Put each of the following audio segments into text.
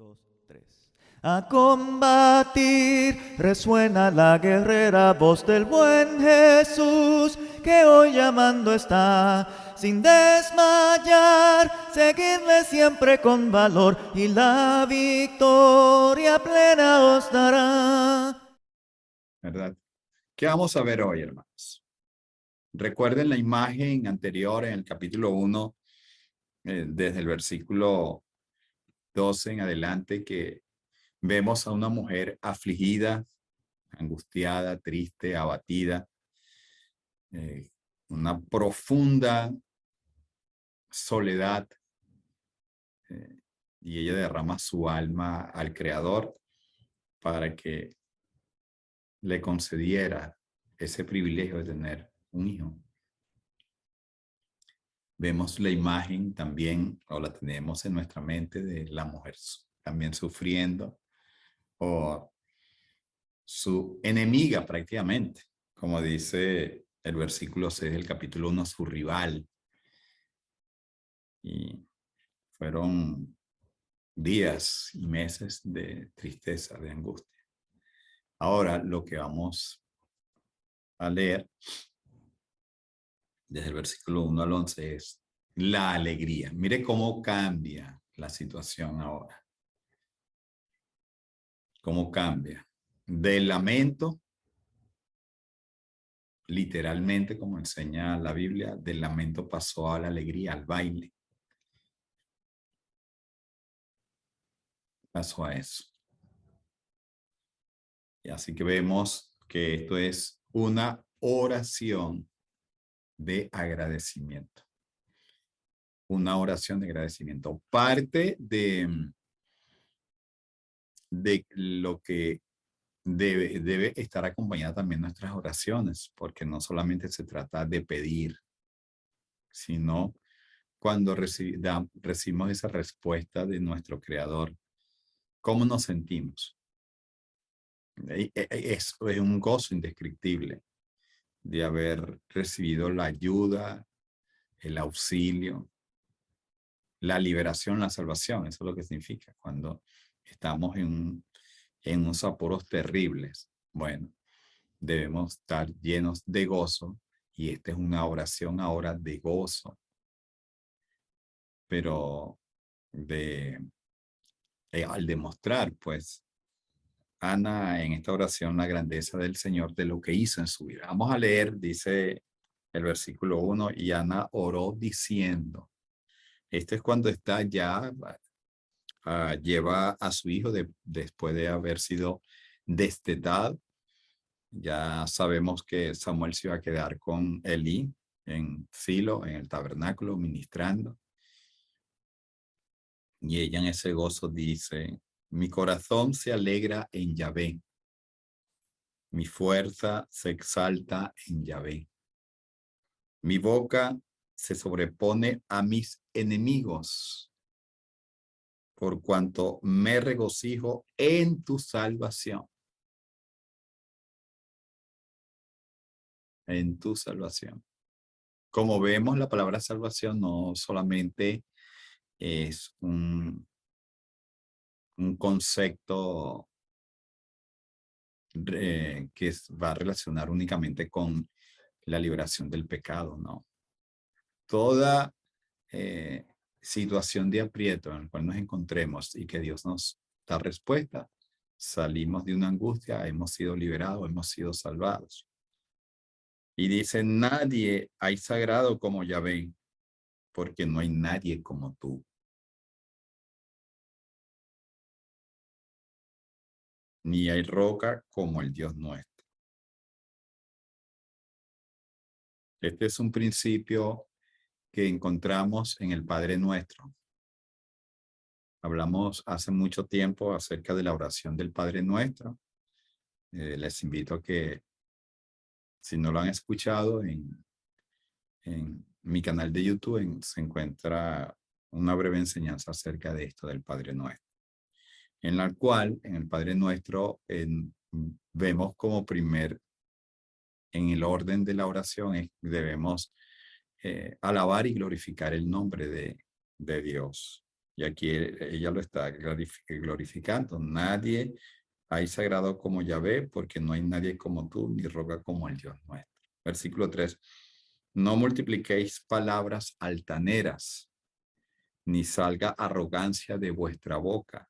2, 3. A combatir resuena la guerrera voz del buen Jesús, que hoy llamando está, sin desmayar, seguidle siempre con valor y la victoria plena os dará. ¿Verdad? ¿Qué vamos a ver hoy, hermanos? Recuerden la imagen anterior en el capítulo 1, desde el versículo 12 en adelante, que vemos a una mujer afligida, angustiada, triste, abatida, una profunda soledad, y ella derrama su alma al Creador para que le concediera ese privilegio de tener un hijo. Vemos la imagen también, o la tenemos en nuestra mente, de la mujer también sufriendo, o su enemiga prácticamente, como dice el versículo 6 del capítulo 1, su rival. Y fueron días y meses de tristeza, de angustia. Ahora lo que vamos a leer desde el versículo 1 al 11 es la alegría. Mire cómo cambia la situación ahora. Cómo cambia. Del lamento, literalmente, como enseña la Biblia, del lamento pasó a la alegría, al baile. Pasó a eso. Y así que vemos que esto es una oración de agradecimiento. Una oración de agradecimiento. Parte de lo que debe estar acompañada también nuestras oraciones, porque no solamente se trata de pedir, sino cuando recibimos esa respuesta de nuestro Creador, ¿cómo nos sentimos? Es un gozo indescriptible de haber recibido la ayuda, el auxilio, la liberación, la salvación. Eso es lo que significa cuando estamos en unos apuros terribles. Bueno, debemos estar llenos de gozo, y esta es una oración ahora de gozo, pero al demostrar, pues, Ana en esta oración la grandeza del Señor, de lo que hizo en su vida. Vamos a leer, dice el versículo 1, y Ana oró diciendo. Este es cuando está ya, lleva a su hijo después de haber sido destetado. Ya sabemos que Samuel se iba a quedar con Elí en Silo, en el tabernáculo, ministrando. Y ella en ese gozo dice: mi corazón se alegra en Yahvé, mi fuerza se exalta en Yahvé. Mi boca se sobrepone a mis enemigos, por cuanto me regocijo en tu salvación. En tu salvación. Como vemos, la palabra salvación no solamente es un concepto que va a relacionar únicamente con la liberación del pecado, ¿no? Toda situación de aprieto en la cual nos encontremos y que Dios nos da respuesta, salimos de una angustia, hemos sido liberados, hemos sido salvados. Y dice: nadie hay sagrado como Yahvé, porque no hay nadie como tú. Ni hay roca como el Dios nuestro. Este es un principio que encontramos en el Padre Nuestro. Hablamos hace mucho tiempo acerca de la oración del Padre Nuestro. Les invito a que, si no lo han escuchado, en mi canal de YouTube se encuentra una breve enseñanza acerca de esto del Padre Nuestro, en la cual, en el Padre Nuestro, vemos como en el orden de la oración, debemos alabar y glorificar el nombre de Dios. Y aquí ella lo está glorificando. Nadie hay sagrado como Yahvé, porque no hay nadie como tú, ni roca como el Dios nuestro. Versículo 3. No multipliquéis palabras altaneras, ni salga arrogancia de vuestra boca,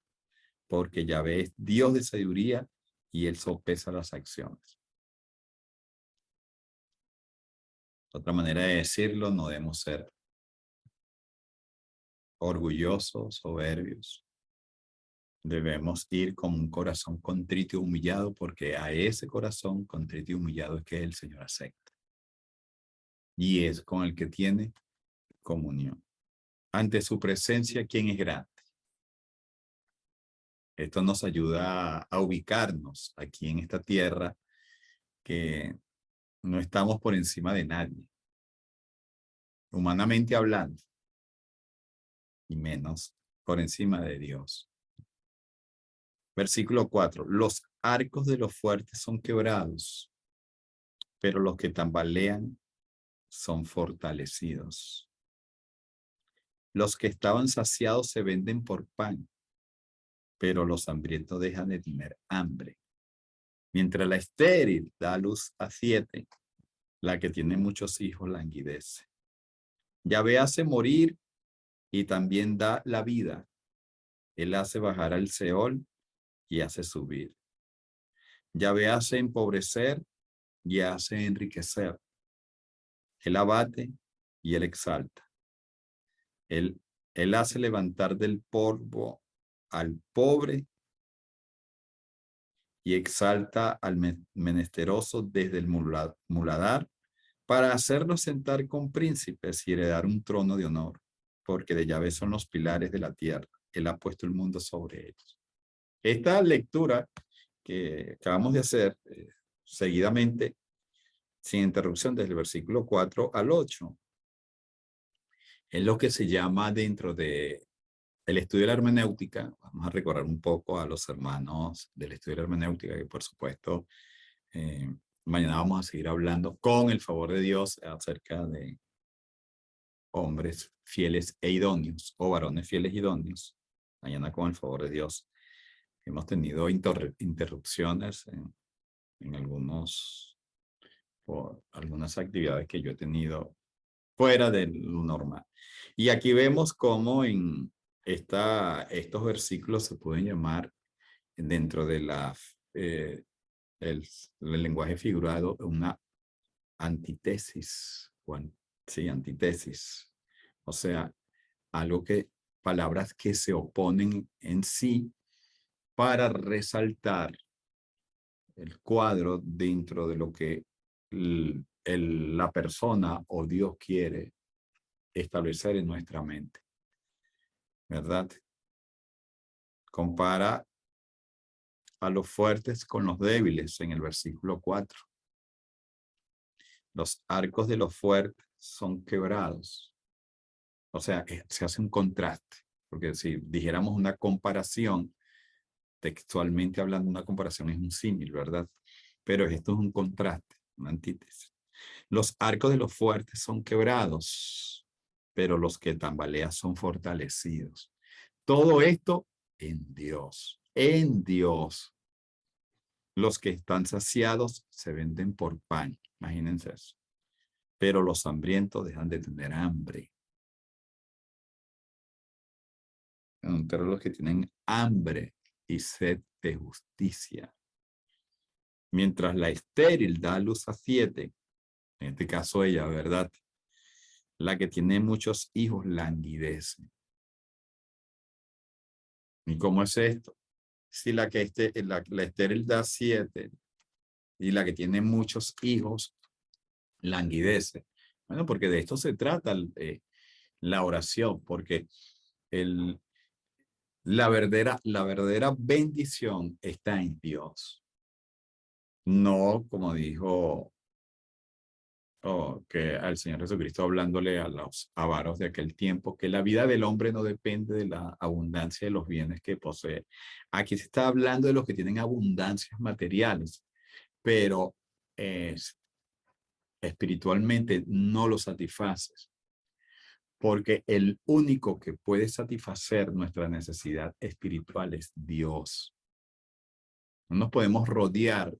porque Yahvé es Dios de sabiduría y él sopesa las acciones. Otra manera de decirlo, no debemos ser orgullosos, soberbios. Debemos ir con un corazón contrito y humillado, porque a ese corazón contrito y humillado es que el Señor acepta. Y es con el que tiene comunión. Ante su presencia, ¿quién es grande? Esto nos ayuda a ubicarnos aquí en esta tierra, que no estamos por encima de nadie, humanamente hablando, y menos por encima de Dios. Versículo 4. Los arcos de los fuertes son quebrados, pero los que tambalean son fortalecidos. Los que estaban saciados se venden por pan, pero los hambrientos dejan de tener hambre. Mientras la estéril da luz a 7, la que tiene muchos hijos languidece. Yahvé hace morir y también da la vida. Él hace bajar al Seol y hace subir. Yahvé hace empobrecer y hace enriquecer. Él abate y él exalta. Él hace levantar del polvo al pobre y exalta al menesteroso desde el muladar, para hacerlos sentar con príncipes y heredar un trono de honor, porque de Yahvé son los pilares de la tierra. Él ha puesto el mundo sobre ellos. Esta lectura que acabamos de hacer seguidamente, sin interrupción, desde el versículo 4 al 8, es lo que se llama dentro de el estudio de la hermenéutica. Vamos a recordar un poco a los hermanos del estudio de la hermenéutica, que por supuesto mañana vamos a seguir hablando con el favor de Dios acerca de hombres fieles e idóneos, o varones fieles e idóneos. Mañana con el favor de Dios. Hemos tenido interrupciones en algunas actividades que yo he tenido fuera de lo normal. Y aquí vemos cómo en estos versículos se pueden llamar, dentro de el lenguaje figurado, una antítesis. Sí, antítesis. O sea, palabras que se oponen en sí para resaltar el cuadro dentro de lo que la persona o Dios quiere establecer en nuestra mente, ¿verdad? Compara a los fuertes con los débiles en el versículo 4. Los arcos de los fuertes son quebrados. O sea, se hace un contraste, porque si dijéramos una comparación, textualmente hablando, una comparación es un símil, ¿verdad? Pero esto es un contraste, una antítesis. Los arcos de los fuertes son quebrados, pero los que tambalean son fortalecidos. Todo esto en Dios, en Dios. Los que están saciados se venden por pan, imagínense eso. Pero los hambrientos dejan de tener hambre. Pero los que tienen hambre y sed de justicia. Mientras la estéril da luz a 7, en este caso ella, ¿verdad? La que tiene muchos hijos languidece. ¿Y cómo es esto? Si la estéril da 7 y la que tiene muchos hijos languidece. Bueno, porque de esto se trata la oración, porque la verdadera bendición está en Dios. No, como dijo que al Señor Jesucristo, hablándole a los avaros de aquel tiempo, que la vida del hombre no depende de la abundancia de los bienes que posee. Aquí se está hablando de los que tienen abundancias materiales, pero espiritualmente no los satisfaces. porque el único que puede satisfacer nuestra necesidad espiritual es Dios. No nos podemos rodear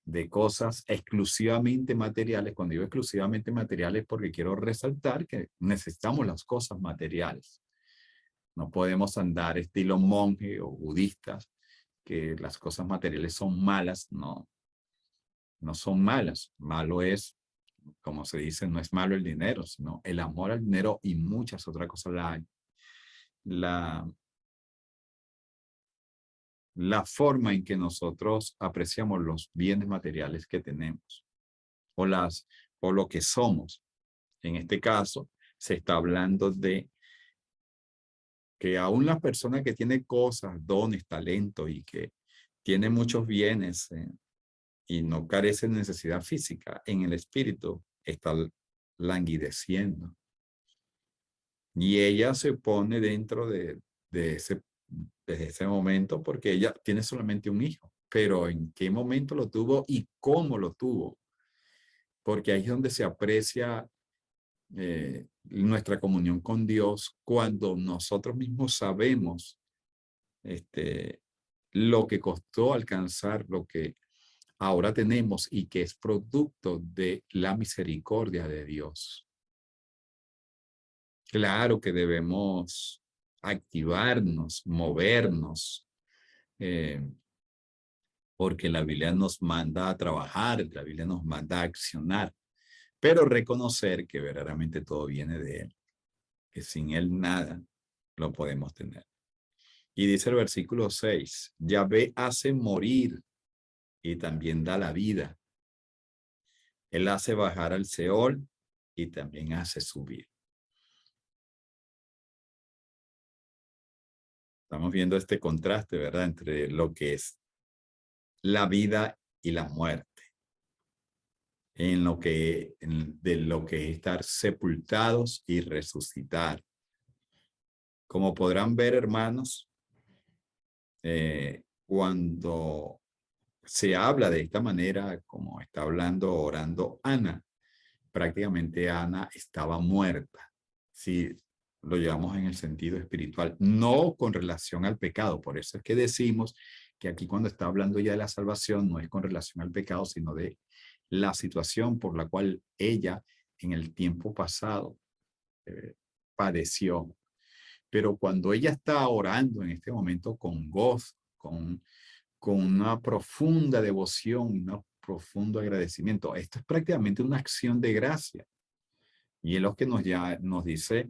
de cosas exclusivamente materiales. Cuando digo exclusivamente materiales, porque quiero resaltar que necesitamos las cosas materiales. No podemos andar estilo monje o budistas, que las cosas materiales son malas. No, no son malas. Malo es, como se dice, no es malo el dinero, sino el amor al dinero y muchas otras cosas. La forma en que nosotros apreciamos los bienes materiales que tenemos o, o lo que somos. En este caso, se está hablando de que aún la persona que tiene cosas, dones, talento y que tiene muchos bienes y no carece de necesidad física, en el espíritu está languideciendo. Y ella se pone dentro de ese momento porque ella tiene solamente un hijo. Pero ¿en qué momento lo tuvo y cómo lo tuvo? Porque ahí es donde se aprecia nuestra comunión con Dios cuando nosotros mismos sabemos lo que costó alcanzar lo que ahora tenemos y que es producto de la misericordia de Dios. Claro que debemos activarnos, movernos, porque la Biblia nos manda a trabajar, la Biblia nos manda a accionar, pero reconocer que verdaderamente todo viene de Él, que sin Él nada lo podemos tener. Y dice el versículo 6, Yahvé hace morir y también da la vida. Él hace bajar al Seol y también hace subir. Estamos viendo este contraste, ¿verdad? Entre lo que es la vida y la muerte. De lo que es estar sepultados y resucitar. Como podrán ver, hermanos, cuando se habla de esta manera, como está hablando, orando Ana, prácticamente Ana estaba muerta. Si lo llevamos en el sentido espiritual, no con relación al pecado. Por eso es que decimos que aquí cuando está hablando ya de la salvación, no es con relación al pecado, sino de la situación por la cual ella en el tiempo pasado padeció. Pero cuando ella está orando en este momento con gozo, con una profunda devoción, un profundo agradecimiento, esto es prácticamente una acción de gracia. Y es lo que nos dice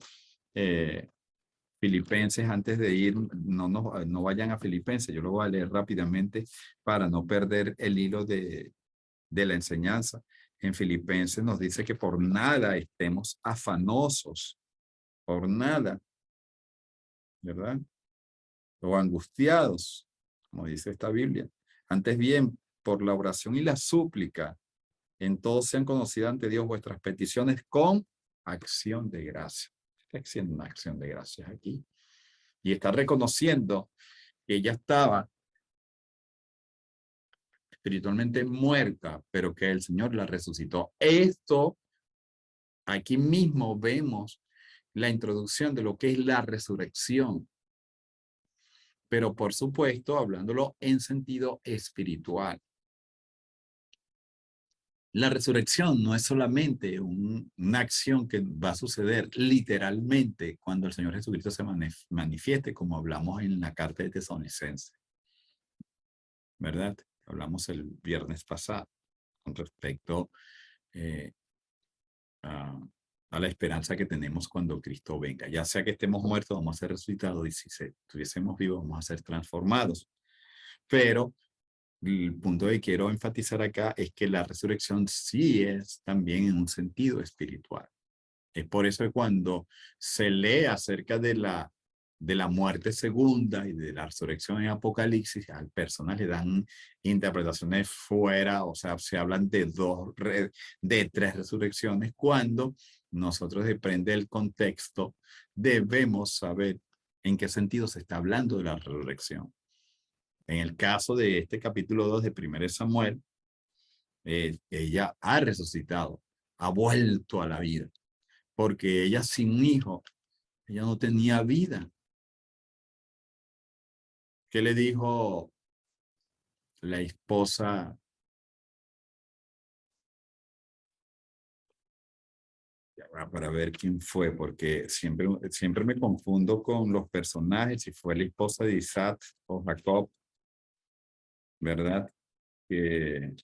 Filipenses antes de ir, no vayan a Filipenses, yo lo voy a leer rápidamente para no perder el hilo de la enseñanza. En Filipenses nos dice que por nada estemos afanosos, por nada, ¿verdad? O angustiados, como dice esta Biblia. Antes bien, por la oración y la súplica, en todos sean conocidas ante Dios vuestras peticiones con acción de gracia. Está haciendo una acción de gracias aquí. Y está reconociendo que ella estaba espiritualmente muerta, pero que el Señor la resucitó. Esto, aquí mismo vemos la introducción de lo que es la resurrección. Pero por supuesto, hablándolo en sentido espiritual. La resurrección no es solamente una acción que va a suceder literalmente cuando el Señor Jesucristo se manifieste, como hablamos en la carta de Tesalonicenses, ¿verdad? Hablamos el viernes pasado con respecto a la esperanza que tenemos cuando Cristo venga. Ya sea que estemos muertos, vamos a ser resucitados, y si estuviésemos vivos, vamos a ser transformados. Pero el punto que quiero enfatizar acá es que la resurrección sí es también en un sentido espiritual. Es por eso que cuando se lee acerca de la muerte segunda y de la resurrección en Apocalipsis, al personas le dan interpretaciones fuera, o sea, se hablan de tres resurrecciones, cuando nosotros depende del contexto, debemos saber en qué sentido se está hablando de la resurrección. En el caso de este capítulo 2 de 1 Samuel, ella ha resucitado, ha vuelto a la vida. porque ella sin un hijo, ella no tenía vida. ¿Qué le dijo la esposa? Ya va, para ver quién fue, porque siempre me confundo con los personajes, si fue la esposa de Isaac o Jacob, ¿verdad? Que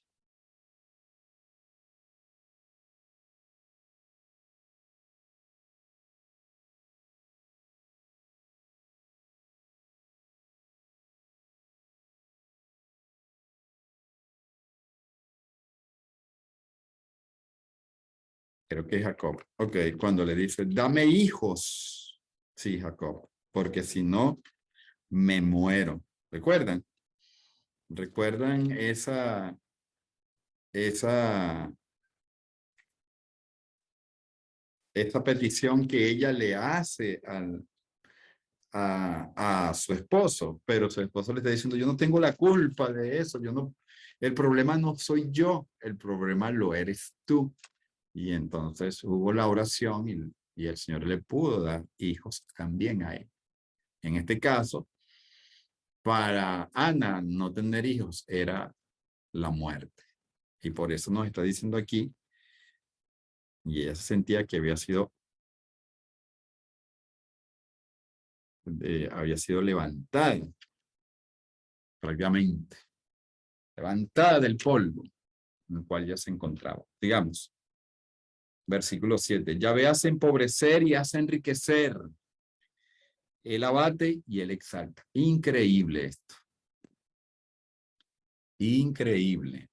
creo que es Jacob. Ok, cuando le dice, dame hijos. Sí, Jacob, porque si no, me muero. ¿Recuerdan? ¿Recuerdan esa, esa petición que ella le hace a su esposo? Pero su esposo le está diciendo, yo no tengo la culpa de eso, yo no, el problema no soy yo, el problema lo eres tú. Y entonces hubo la oración y el Señor le pudo dar hijos también a él. En este caso, para Ana no tener hijos era la muerte. Y por eso nos está diciendo aquí, y ella se sentía que había sido levantada, prácticamente, levantada del polvo en el cual ya se encontraba. Digamos, versículo 7, Yahvé hace empobrecer y hace enriquecer. Él abate y él exalta. Increíble esto. Increíble.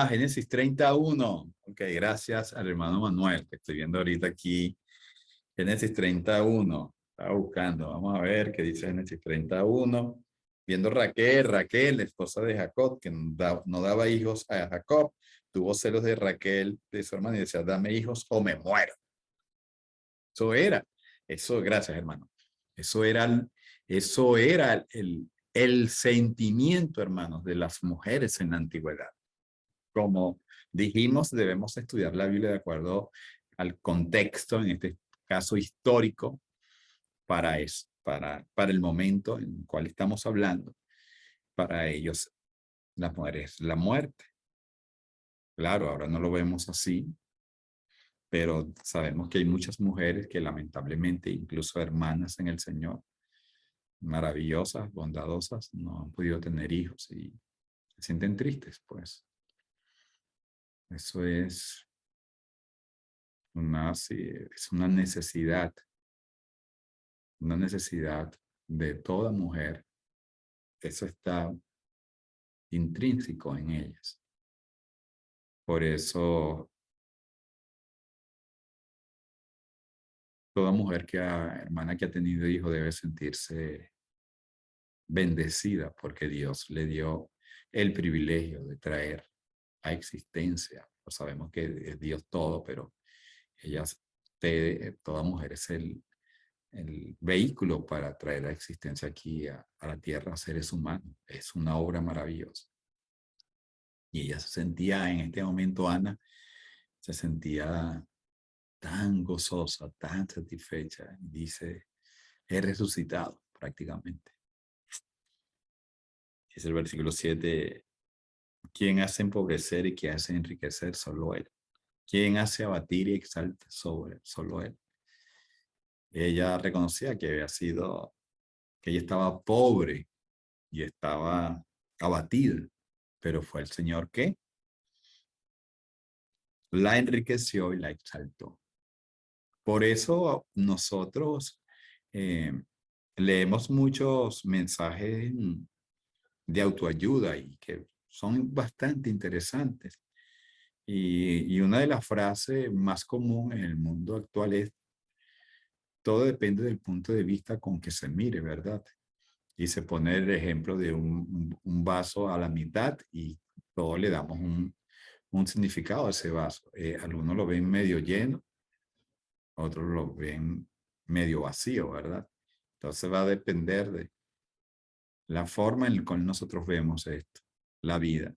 Génesis 31. Ok, gracias al hermano Manuel, que estoy viendo ahorita aquí. Génesis 31. Estaba buscando. Vamos a ver qué dice Génesis 31. Viendo Raquel, la esposa de Jacob, que no daba hijos a Jacob, tuvo celos de Raquel, de su hermana, y decía, dame hijos o me muero. Gracias, hermano. Eso era el sentimiento, hermanos, de las mujeres en la antigüedad. Como dijimos, debemos estudiar la Biblia de acuerdo al contexto, en este caso histórico, para eso, para el momento en el cual estamos hablando. Para ellos, las mujeres, la muerte. Claro, ahora no lo vemos así, pero sabemos que hay muchas mujeres que lamentablemente, incluso hermanas en el Señor, maravillosas, bondadosas, no han podido tener hijos y se sienten tristes, pues. Eso es una necesidad de toda mujer. Eso está intrínseco en ellas. Por eso, toda mujer hermana que ha tenido hijos debe sentirse bendecida porque Dios le dio el privilegio de traer a existencia. Pues sabemos que es Dios todo, pero toda mujer es el vehículo para traer a existencia aquí a la tierra seres humanos. Es una obra maravillosa. Y ella se sentía en este momento, Ana, se sentía tan gozosa, tan satisfecha. Y dice, he resucitado prácticamente. Es el versículo 7. ¿Quién hace empobrecer y quién hace enriquecer? Solo Él. ¿Quién hace abatir y exalta? Solo Él. Ella reconocía que ella estaba pobre y estaba abatida, pero fue el Señor que la enriqueció y la exaltó. Por eso nosotros leemos muchos mensajes de autoayuda y que son bastante interesantes. Y una de las frases más comunes en el mundo actual es, todo depende del punto de vista con que se mire, ¿verdad? Y se pone el ejemplo de un vaso a la mitad y todos le damos un significado a ese vaso. Algunos lo ven medio lleno, otros lo ven medio vacío, ¿verdad? Entonces va a depender de la forma en la cual nosotros vemos esto, la vida.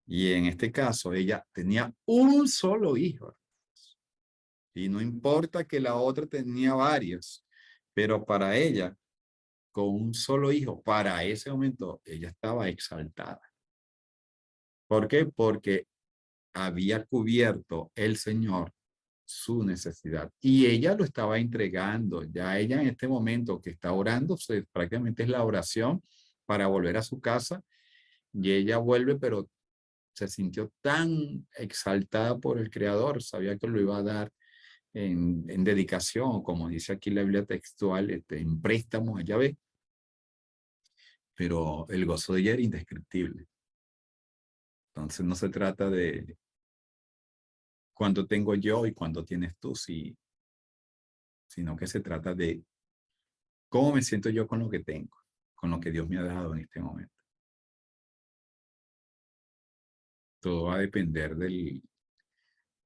Y en este caso, ella tenía un solo hijo. Y no importa que la otra tenía varios, pero para ella, con un solo hijo, para ese momento, ella estaba exaltada. ¿Por qué? Porque había cubierto el Señor su necesidad y ella lo estaba entregando. Ya ella en este momento que está orando, prácticamente es la oración para volver a su casa y ella vuelve, pero se sintió tan exaltada por el Creador, sabía que lo iba a dar en dedicación, como dice aquí la Biblia textual, en préstamo a Yahvé, pero el gozo de ella era indescriptible. Entonces no se trata de cuánto tengo yo y cuánto tienes tú, sino que se trata de cómo me siento yo con lo que tengo, con lo que Dios me ha dado en este momento. Todo va a depender de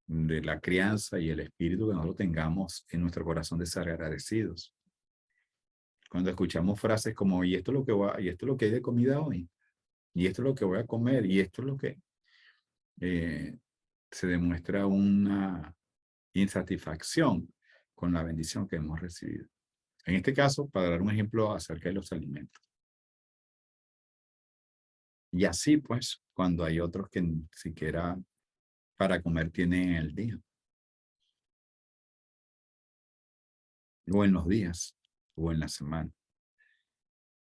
la crianza y el espíritu que nosotros tengamos en nuestro corazón de ser agradecidos. Cuando escuchamos frases como, y esto es lo que y esto es lo que hay de comida hoy, y esto es lo que voy a comer, y esto es lo que se demuestra una insatisfacción con la bendición que hemos recibido. En este caso, para dar un ejemplo acerca de los alimentos. Y así pues, cuando hay otros que ni siquiera para comer tienen el día, o en los días, o en la semana.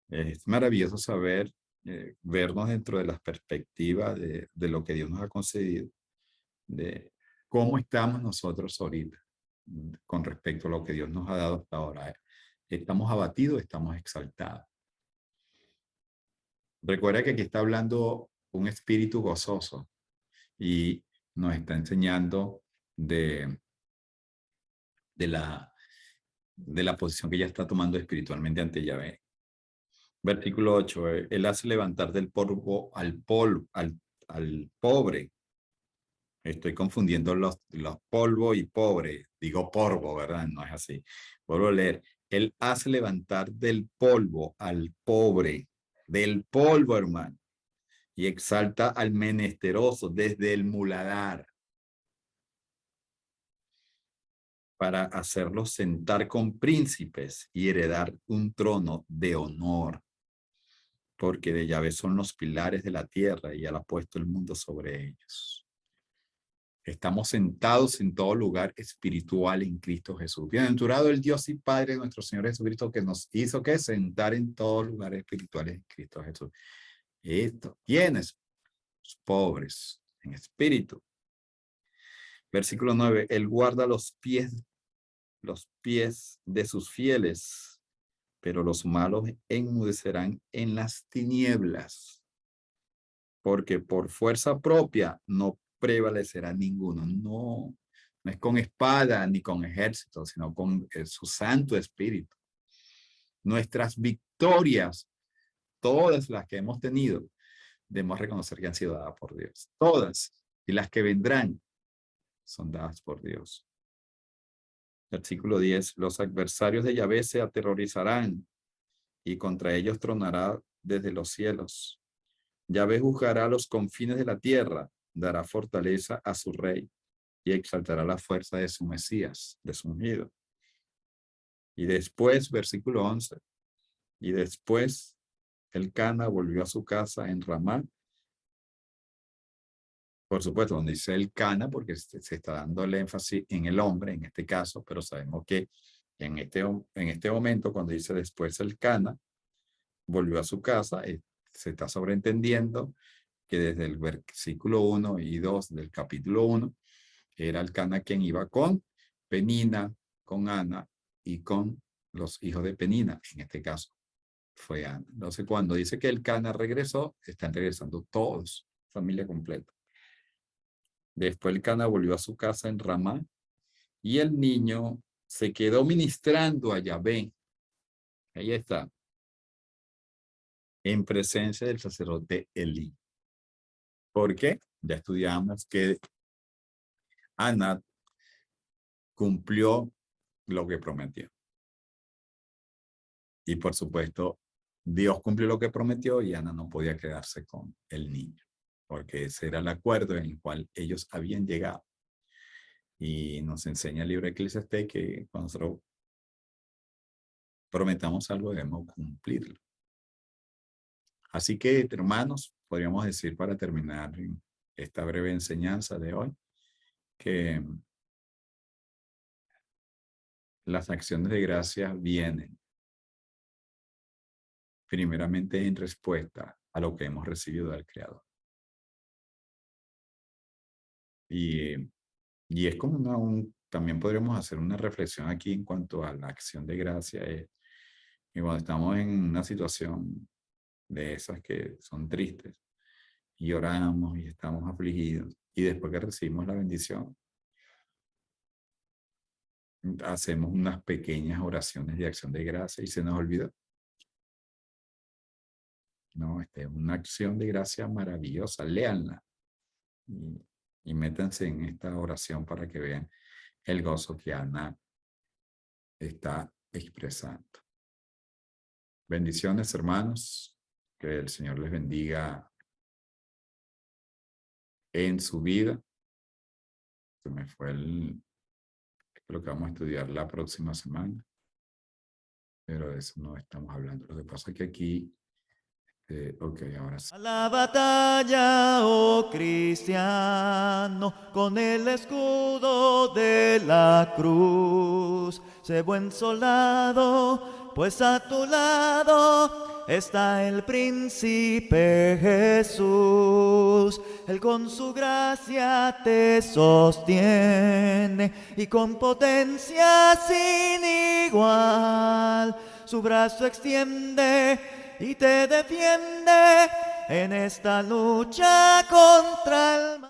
Es maravilloso saber, vernos dentro de las perspectivas de lo que Dios nos ha concedido, de cómo estamos nosotros ahorita con respecto a lo que Dios nos ha dado hasta ahora. ¿Estamos abatidos? ¿Estamos exaltados? Recuerda que aquí está hablando un espíritu gozoso y nos está enseñando de la posición que ella está tomando espiritualmente ante Yahvé. Versículo 8, él hace levantar del polvo al pobre. Estoy confundiendo los polvo y pobre. Digo polvo, ¿verdad? No es así. Vuelvo a leer. Él hace levantar del polvo al pobre. Del polvo, hermano. Y exalta al menesteroso desde el muladar. Para hacerlos sentar con príncipes y heredar un trono de honor. Porque de Yahvé son los pilares de la tierra y él ha puesto el mundo sobre ellos. Estamos sentados en todo lugar espiritual en Cristo Jesús. Bienaventurado el Dios y Padre de nuestro Señor Jesucristo, que nos hizo que sentar en todos lugares espirituales en Cristo Jesús. Esto, ¿quiénes? Los pobres en espíritu. Versículo 9, él guarda los pies de sus fieles, pero los malos enmudecerán en las tinieblas, porque por fuerza propia no prevalecerá ninguno. No, no es con espada ni con ejército, sino con su Santo Espíritu. Nuestras victorias, todas las que hemos tenido, debemos reconocer que han sido dadas por Dios. Todas. Y las que vendrán son dadas por Dios. Versículo 10. Los adversarios de Yahvé se aterrorizarán y contra ellos tronará desde los cielos. Yahvé juzgará los confines de la tierra, dará fortaleza a su rey y exaltará la fuerza de su Mesías, de su ungido. Y después, versículo 11, y después Elcana volvió a su casa en Ramá. Por supuesto, donde dice Elcana, porque se está dando el énfasis en el hombre, en este caso, pero sabemos que en este momento, cuando dice después Elcana, volvió a su casa, se está sobreentendiendo que desde el versículo 1 y 2 del capítulo 1, era Elcana quien iba con Penina, con Ana y con los hijos de Penina, en este caso fue Ana. Entonces, cuando dice que Elcana regresó, están regresando todos, familia completa. Después Elcana volvió a su casa en Ramá y el niño se quedó ministrando a Yahvé. Ahí está. En presencia del sacerdote Elí. ¿Por qué? Ya estudiamos que Ana cumplió lo que prometió. Y por supuesto, Dios cumplió lo que prometió y Ana no podía quedarse con el niño. porque ese era el acuerdo en el cual ellos habían llegado. Y nos enseña el libro de Eclesiastés que cuando nosotros prometamos algo debemos cumplirlo. Así que, hermanos, podríamos decir para terminar esta breve enseñanza de hoy, que las acciones de gracia vienen primeramente en respuesta a lo que hemos recibido del Creador. Y es como también podríamos hacer una reflexión aquí en cuanto a la acción de gracia. Y cuando estamos en una situación de esas que son tristes y oramos y estamos afligidos, y después que recibimos la bendición, hacemos unas pequeñas oraciones de acción de gracia y se nos olvida. No, esta es una acción de gracia maravillosa, léanla y métanse en esta oración para que vean el gozo que Ana está expresando. Bendiciones, hermanos, que el Señor les bendiga en su vida. Se me fue lo que vamos a estudiar la próxima semana, pero de eso no estamos hablando. Lo que pasa es que aquí, ok, ahora sí. A la batalla, oh cristiano, con el escudo de la cruz. Sé buen soldado, pues a tu lado está el príncipe Jesús. Él con su gracia te sostiene y con potencia sin igual su brazo extiende y te defiende en esta lucha contra el mal.